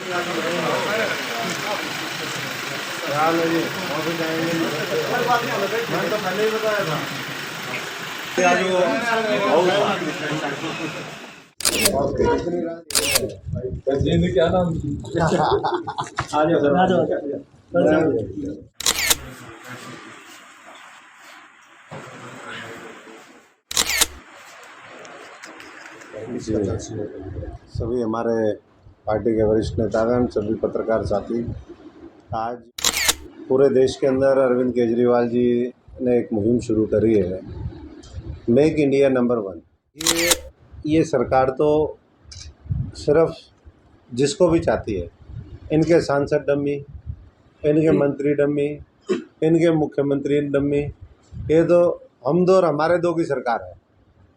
मैंने तो पहले ही बताया था। क्या नाम? आ जाओ सर, आ जाओ। सभी हमारे पार्टी के वरिष्ठ नेतागण, सभी पत्रकार साथी, आज पूरे देश के अंदर अरविंद केजरीवाल जी ने एक मुहिम शुरू करी है, मेक इंडिया नंबर 1। ये सरकार तो सिर्फ जिसको भी चाहती है, इनके सांसद डम्मी, इनके मंत्री डम्मी, इनके मुख्यमंत्री डम्मी, ये तो हम दो और हमारे दो की सरकार है।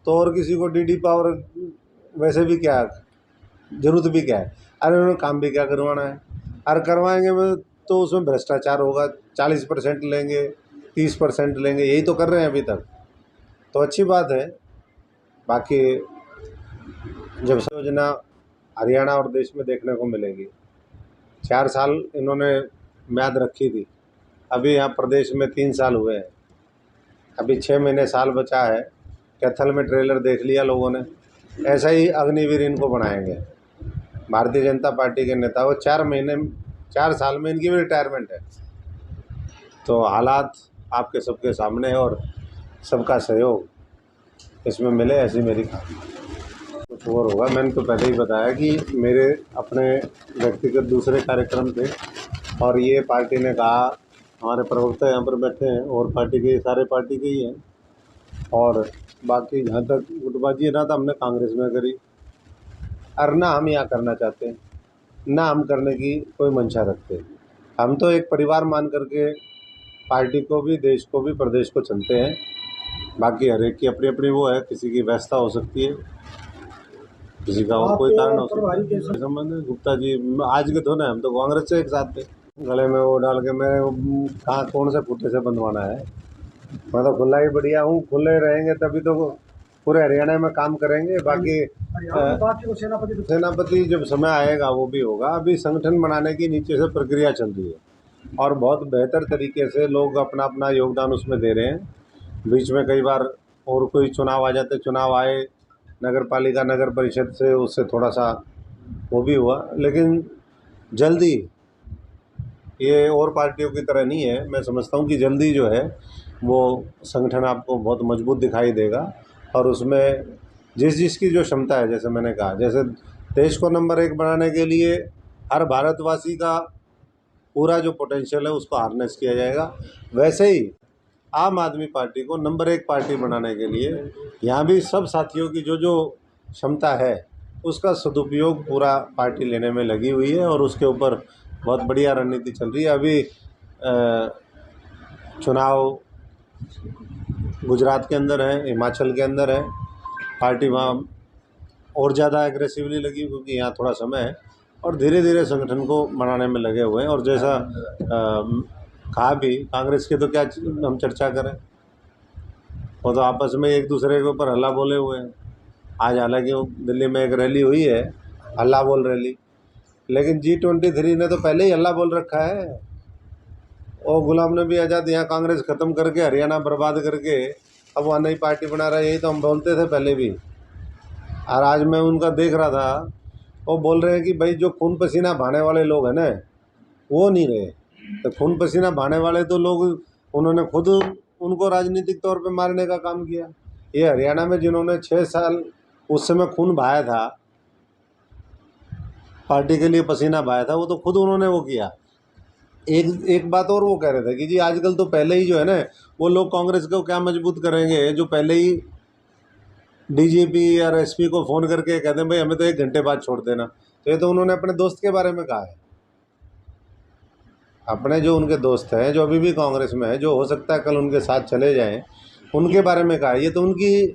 तो और किसी को डीडी पावर वैसे भी क्या जरूरत भी क्या है? अरे उन्होंने काम भी क्या करवाना है? अरे करवाएंगे में तो उसमें भ्रष्टाचार होगा, 40% लेंगे, 30% लेंगे, यही तो कर रहे हैं अभी तक। तो अच्छी बात है। बाकी जब योजना हरियाणा और देश में देखने को मिलेगी, 4 साल इन्होंने म्याद रखी थी, अभी यहाँ प्रदेश में 3 साल हुए हैं, अभी 6 महीने साल बचा है। कैथल में ट्रेलर देख लिया लोगों ने, ऐसा ही अग्निवीर इनको बनाएंगे। भारतीय जनता पार्टी के नेता वो 4 साल में इनकी भी रिटायरमेंट है। तो हालात आपके सबके सामने है और सबका सहयोग इसमें मिले, ऐसी मेरी कुछ और होगा। मैंने तो पहले ही बताया कि मेरे अपने व्यक्तिगत दूसरे कार्यक्रम थे और ये पार्टी ने कहा, हमारे प्रवक्ता यहाँ पर बैठे हैं और पार्टी के सारे पार्टी के ही हैं, और बाकी जहाँ तक गुटबाजी है ना, तो हमने कांग्रेस में करी और ना हम यहाँ करना चाहते हैं, ना हम करने की कोई मंशा रखते। हम तो एक परिवार मान करके पार्टी को भी, देश को भी, प्रदेश को चलते हैं। बाकी हर एक की अपनी अपनी वो है, किसी की व्यवस्था हो सकती है, किसी का और कोई कारण हो सकता है। संबंध है गुप्ता जी आज के तो ना, हम तो कांग्रेस से एक साथ थे। गले में वो डाल के मेरे कहाँ कौन से फुटे से बंधवाना है? मैं तो खुला ही बढ़िया हूँ, खुले रहेंगे तभी तो पूरे हरियाणा में काम करेंगे। बाकी सेनापति जब समय आएगा वो भी होगा। अभी संगठन बनाने की नीचे से प्रक्रिया चल रही है और बहुत बेहतर तरीके से लोग अपना अपना योगदान उसमें दे रहे हैं। बीच में कई बार और कोई चुनाव आ जाते, चुनाव आए नगर पालिका नगर परिषद से, उससे थोड़ा सा वो भी हुआ, लेकिन जल्दी ये और पार्टियों की तरह नहीं है। मैं समझता हूँ कि जल्दी जो है वो संगठन आपको बहुत मजबूत दिखाई देगा और उसमें जिसकी जो क्षमता है, जैसे मैंने कहा, जैसे देश को नंबर 1 बनाने के लिए हर भारतवासी का पूरा जो पोटेंशियल है उसको हार्नेस किया जाएगा, वैसे ही आम आदमी पार्टी को नंबर 1 पार्टी बनाने के लिए यहाँ भी सब साथियों की जो जो क्षमता है उसका सदुपयोग पूरा पार्टी लेने में लगी हुई है और उसके ऊपर बहुत बढ़िया रणनीति चल रही है। अभी चुनाव गुजरात के अंदर है, हिमाचल के अंदर है, पार्टी वहाँ और ज़्यादा एग्रेसिवली लगी क्योंकि यहाँ थोड़ा समय है और धीरे धीरे संगठन को बनाने में लगे हुए हैं। और जैसा कहा भी, कांग्रेस के तो क्या हम चर्चा करें, वो तो आपस में एक दूसरे के ऊपर हल्ला बोले हुए हैं। आज हालांकि दिल्ली में एक रैली हुई है, हल्ला बोल रैली, लेकिन G23 ने तो पहले ही हल्ला बोल रखा है। और गुलाम नबी आज़ाद यहाँ कांग्रेस ख़त्म करके, हरियाणा बर्बाद करके अब वहाँ नई पार्टी बना रहा है, यही तो हम बोलते थे पहले भी। और आज मैं उनका देख रहा था, वो बोल रहे हैं कि भाई जो खून पसीना बहाने वाले लोग हैं ना, वो नहीं रहे। तो खून पसीना बहाने वाले तो लोग, उन्होंने खुद उनको राजनीतिक तौर पे मारने का काम किया। ये हरियाणा में जिन्होंने 6 साल उस समय खून बहाया था, पार्टी के लिए पसीना बहाया था, वो तो खुद उन्होंने वो किया। एक बात और वो कह रहे थे कि जी आजकल तो पहले ही जो है ना, वो लोग कांग्रेस को क्या मजबूत करेंगे जो पहले ही डीजीपी और एसपी को फ़ोन करके कहते हैं भाई हमें तो 1 घंटे बाद छोड़ देना। तो ये तो उन्होंने अपने दोस्त के बारे में कहा है, अपने जो उनके दोस्त हैं जो अभी भी कांग्रेस में है, जो हो सकता है कल उनके साथ चले जाएं, उनके बारे में कहा है। ये तो उनकी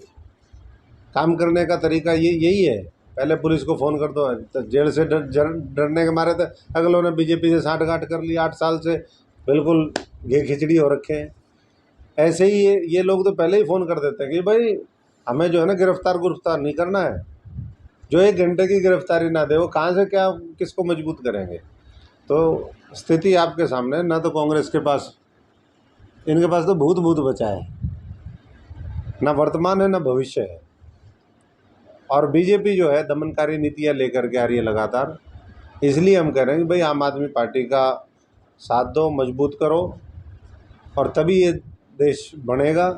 काम करने का तरीका यही है। पहले पुलिस को फ़ोन कर दो, तो जेल से डरने के मारे थे अगलों ने बीजेपी से साठगांठ कर ली, 8 साल से बिल्कुल घी खिचड़ी हो रखे हैं। ऐसे ही ये लोग तो पहले ही फ़ोन कर देते हैं कि भाई हमें जो है ना गिरफ्तार नहीं करना है, जो 1 घंटे की गिरफ्तारी ना दे वो कहाँ से क्या किसको मजबूत करेंगे। तो स्थिति आपके सामने, ना तो कांग्रेस के पास, इनके पास तो भूत भूत बचा है, ना वर्तमान है ना भविष्य है। और बीजेपी जो है दमनकारी नीतियाँ लेकर के आ रही है लगातार। इसलिए हम कह रहे हैं कि भाई आम आदमी पार्टी का साथ दो, मजबूत करो, और तभी ये देश बनेगा,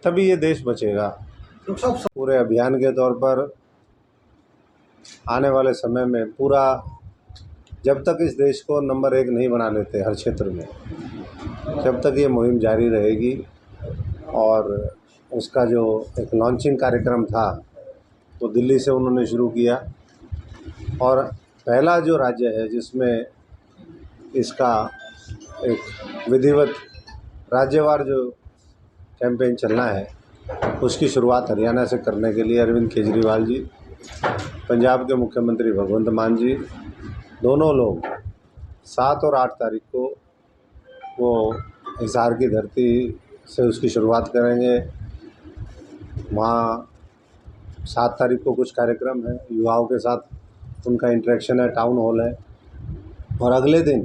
तभी ये देश बचेगा। पूरे अभियान के तौर पर आने वाले समय में पूरा, जब तक इस देश को नंबर 1 नहीं बना लेते हर क्षेत्र में, जब तक ये मुहिम जारी रहेगी। और उसका जो एक लॉन्चिंग कार्यक्रम था वो दिल्ली से उन्होंने शुरू किया, और पहला जो राज्य है जिसमें इसका एक विधिवत राज्यवार जो कैंपेन चलना है, उसकी शुरुआत हरियाणा से करने के लिए अरविंद केजरीवाल जी, पंजाब के मुख्यमंत्री भगवंत मान जी, दोनों लोग 7 और 8 तारीख को वो हिसार की धरती से उसकी शुरुआत करेंगे। वहाँ 7 तारीख को कुछ कार्यक्रम है, युवाओं के साथ उनका इंटरेक्शन है, टाउन हॉल है, और अगले दिन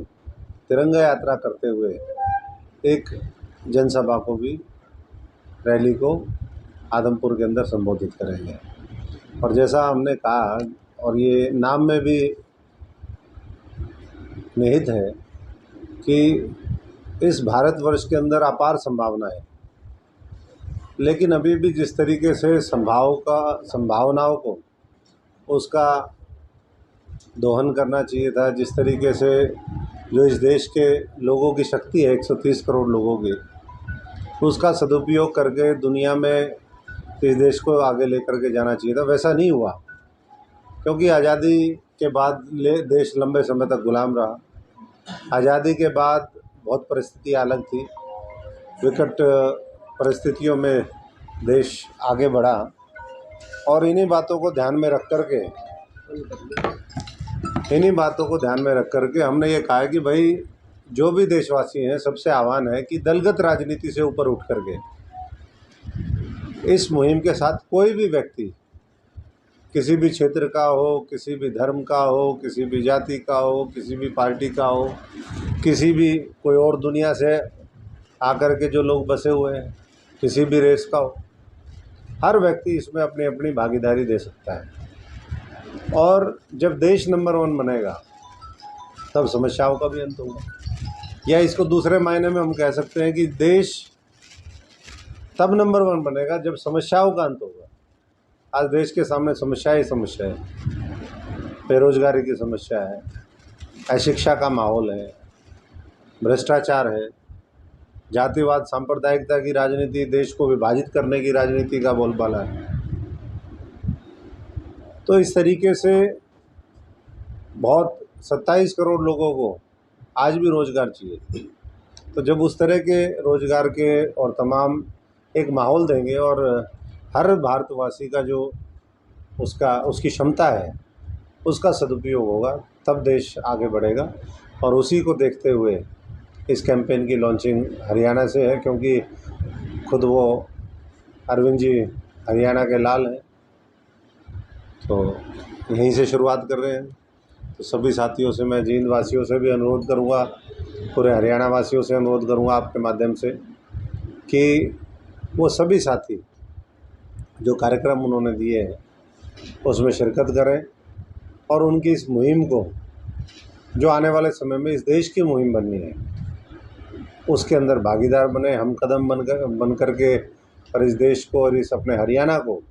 तिरंगा यात्रा करते हुए एक जनसभा को भी, रैली को आदमपुर के अंदर संबोधित करेंगे। और जैसा हमने कहा, और ये नाम में भी निहित है कि इस भारतवर्ष के अंदर अपार संभावना है, लेकिन अभी भी जिस तरीके से संभावनाओं को उसका दोहन करना चाहिए था, जिस तरीके से जो इस देश के लोगों की शक्ति है 130 करोड़ लोगों की, उसका सदुपयोग करके दुनिया में इस देश को आगे लेकर के जाना चाहिए था, वैसा नहीं हुआ। क्योंकि आज़ादी के बाद देश लंबे समय तक गुलाम रहा। आज़ादी के बाद बहुत परिस्थितियाँ अलग थी, विकट परिस्थितियों में देश आगे बढ़ा, और इन्हीं बातों को ध्यान में रख करके हमने ये कहा कि भाई जो भी देशवासी हैं, सबसे आह्वान है कि दलगत राजनीति से ऊपर उठ करके इस मुहिम के साथ कोई भी व्यक्ति, किसी भी क्षेत्र का हो, किसी भी धर्म का हो, किसी भी जाति का हो, किसी भी पार्टी का हो, किसी भी कोई और दुनिया से आकर के जो लोग बसे हुए हैं, किसी भी रेस का हो, हर व्यक्ति इसमें अपनी अपनी भागीदारी दे सकता है। और जब देश नंबर 1 बनेगा तब समस्याओं का भी अंत होगा, या इसको दूसरे मायने में हम कह सकते हैं कि देश तब नंबर 1 बनेगा जब समस्याओं का अंत होगा। आज देश के सामने समस्या ही समस्या है, बेरोजगारी की समस्या है, अशिक्षा का माहौल है, भ्रष्टाचार है, जातिवाद, सांप्रदायिकता की राजनीति, देश को विभाजित करने की राजनीति का बोलबाला है। तो इस तरीके से बहुत 27 करोड़ लोगों को आज भी रोज़गार चाहिए। तो जब उस तरह के रोज़गार के और तमाम एक माहौल देंगे, और हर भारतवासी का जो उसकी क्षमता है उसका सदुपयोग होगा, तब देश आगे बढ़ेगा। और उसी को देखते हुए इस कैंपेन की लॉन्चिंग हरियाणा से है, क्योंकि खुद वो अरविंद जी हरियाणा के लाल हैं, तो यहीं से शुरुआत कर रहे हैं। तो सभी साथियों से, मैं जींद वासियों से भी अनुरोध करूंगा, पूरे हरियाणा वासियों से अनुरोध करूंगा आपके माध्यम से, कि वो सभी साथी जो कार्यक्रम उन्होंने दिए हैं उसमें शिरकत करें, और उनकी इस मुहिम को, जो आने वाले समय में इस देश की मुहिम बननी है, उसके अंदर भागीदार बने, हम कदम बन करके, और इस देश को और इस अपने हरियाणा को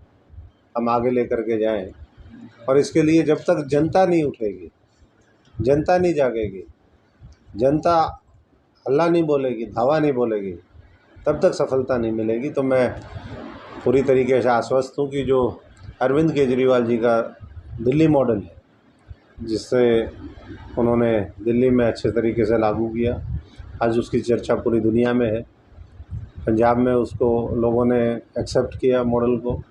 हम आगे लेकर के जाएं। और इसके लिए जब तक जनता नहीं उठेगी, जनता नहीं जागेगी, जनता हल्ला नहीं बोलेगी, धावा नहीं बोलेगी, तब तक सफलता नहीं मिलेगी। तो मैं पूरी तरीके से आश्वस्त हूँ कि जो अरविंद केजरीवाल जी का दिल्ली मॉडल है, जिससे उन्होंने दिल्ली में अच्छे तरीके से लागू किया, आज उसकी चर्चा पूरी दुनिया में है। पंजाब में उसको लोगों ने एक्सेप्ट किया मॉडल को,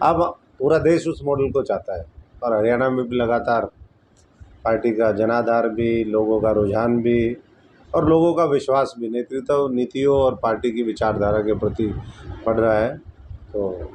अब पूरा देश उस मॉडल को चाहता है। और हरियाणा में भी लगातार पार्टी का जनाधार भी, लोगों का रुझान भी, और लोगों का विश्वास भी नेतृत्व, नीतियों और पार्टी की विचारधारा के प्रति बढ़ रहा है। तो